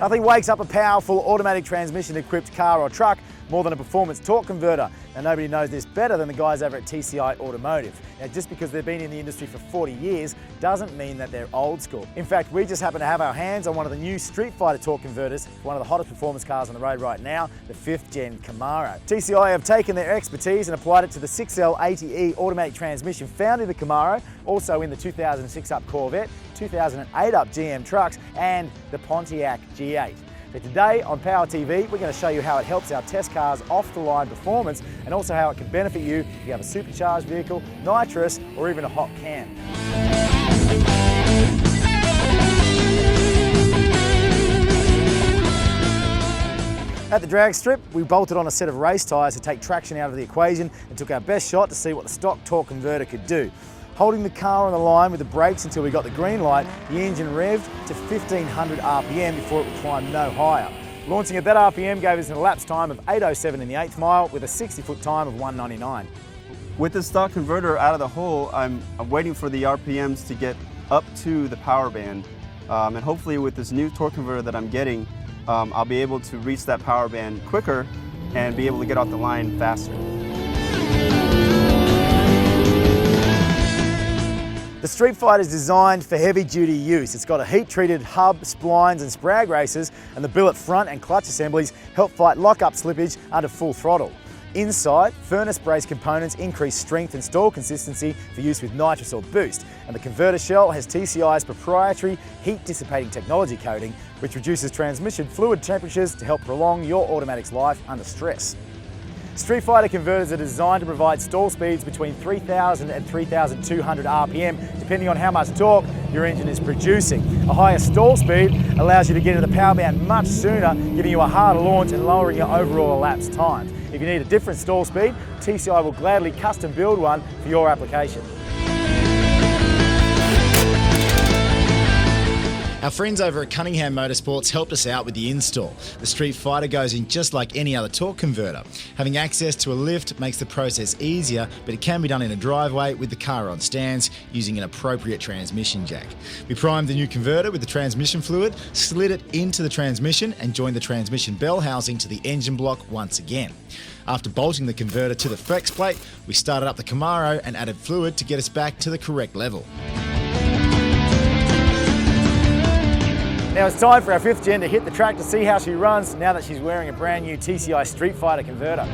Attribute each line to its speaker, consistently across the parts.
Speaker 1: Nothing wakes up a powerful automatic transmission equipped car or truck more than a performance torque converter. Now nobody knows this better than the guys over at TCI Automotive. Now just because they've been in the industry for 40 years doesn't mean that they're old school. In fact, we just happen to have our hands on one of the new StreetFighter torque converters, one of the hottest performance cars on the road right now, the 5th gen Camaro. TCI have taken their expertise and applied it to the 6L80E automatic transmission found in the Camaro, also in the 2006 up Corvette, 2008 up GM trucks and the Pontiac G8. So today on Power TV, we're going to show you how it helps our test cars off-the-line performance and also how it can benefit you if you have a supercharged vehicle, nitrous, or even a hot can. At the drag strip, we bolted on a set of race tyres to take traction out of the equation and took our best shot to see what the stock torque converter could do. Holding the car on the line with the brakes until we got the green light, the engine revved to 1500 RPM before it would climb no higher. Launching at that RPM gave us an elapsed time of 8:07 in the 8th mile with a 60-foot time of 1:99.
Speaker 2: With the stock converter out of the hole, I'm waiting for the RPMs to get up to the power band. And hopefully with this new torque converter that I'm getting, I'll be able to reach that power band quicker and be able to get off the line faster.
Speaker 1: The StreetFighter is designed for heavy-duty use. It's got a heat-treated hub, splines and sprag races, and the billet front and clutch assemblies help fight lock-up slippage under full throttle. Inside, furnace brace components increase strength and stall consistency for use with nitrous or boost, and the converter shell has TCI's proprietary heat-dissipating technology coating, which reduces transmission fluid temperatures to help prolong your automatic's life under stress. StreetFighter converters are designed to provide stall speeds between 3000 and 3200 RPM, depending on how much torque your engine is producing. A higher stall speed allows you to get into the power band much sooner, giving you a harder launch and lowering your overall elapsed times. If you need a different stall speed, TCI will gladly custom build one for your application. Our friends over at Cunningham Motorsports helped us out with the install. The StreetFighter goes in just like any other torque converter. Having access to a lift makes the process easier, but it can be done in a driveway with the car on stands using an appropriate transmission jack. We primed the new converter with the transmission fluid, slid it into the transmission and joined the transmission bell housing to the engine block once again. After bolting the converter to the flex plate, we started up the Camaro and added fluid to get us back to the correct level. Now it's time for our 5th gen to hit the track to see how she runs now that she's wearing a brand new TCI StreetFighter converter.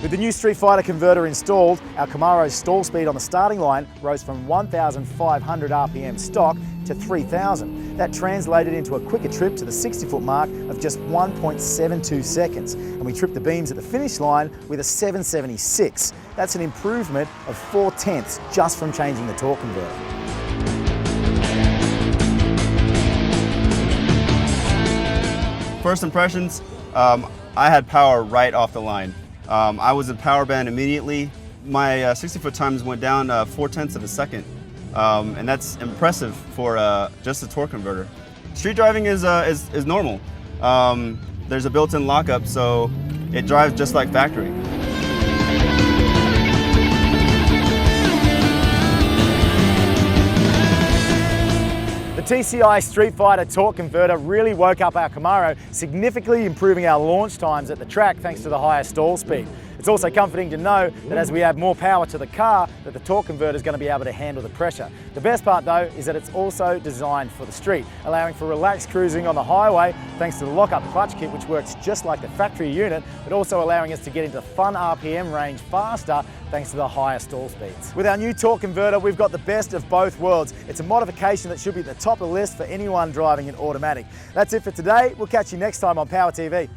Speaker 1: With the new StreetFighter converter installed, our Camaro's stall speed on the starting line rose from 1500 RPM stock to 3000. That translated into a quicker trip to the 60-foot mark of just 1.72 seconds. And we tripped the beams at the finish line with a 776. That's an improvement of 4/10 just from changing the torque converter.
Speaker 2: First impressions, I had power right off the line. I was in power band immediately. My 60-foot times went down 4/10 of a second. And that's impressive for just a torque converter. Street driving is normal. There's a built-in lockup, so it drives just like factory.
Speaker 1: The TCI StreetFighter torque converter really woke up our Camaro, significantly improving our launch times at the track thanks to the higher stall speed. It's also comforting to know that as we add more power to the car, that the torque converter is going to be able to handle the pressure. The best part though is that it's also designed for the street, allowing for relaxed cruising on the highway thanks to the lock-up clutch kit, which works just like the factory unit, but also allowing us to get into fun RPM range faster thanks to the higher stall speeds. With our new torque converter, we've got the best of both worlds. It's a modification that should be at the top of the list for anyone driving an automatic. That's it for today. We'll catch you next time on Power TV.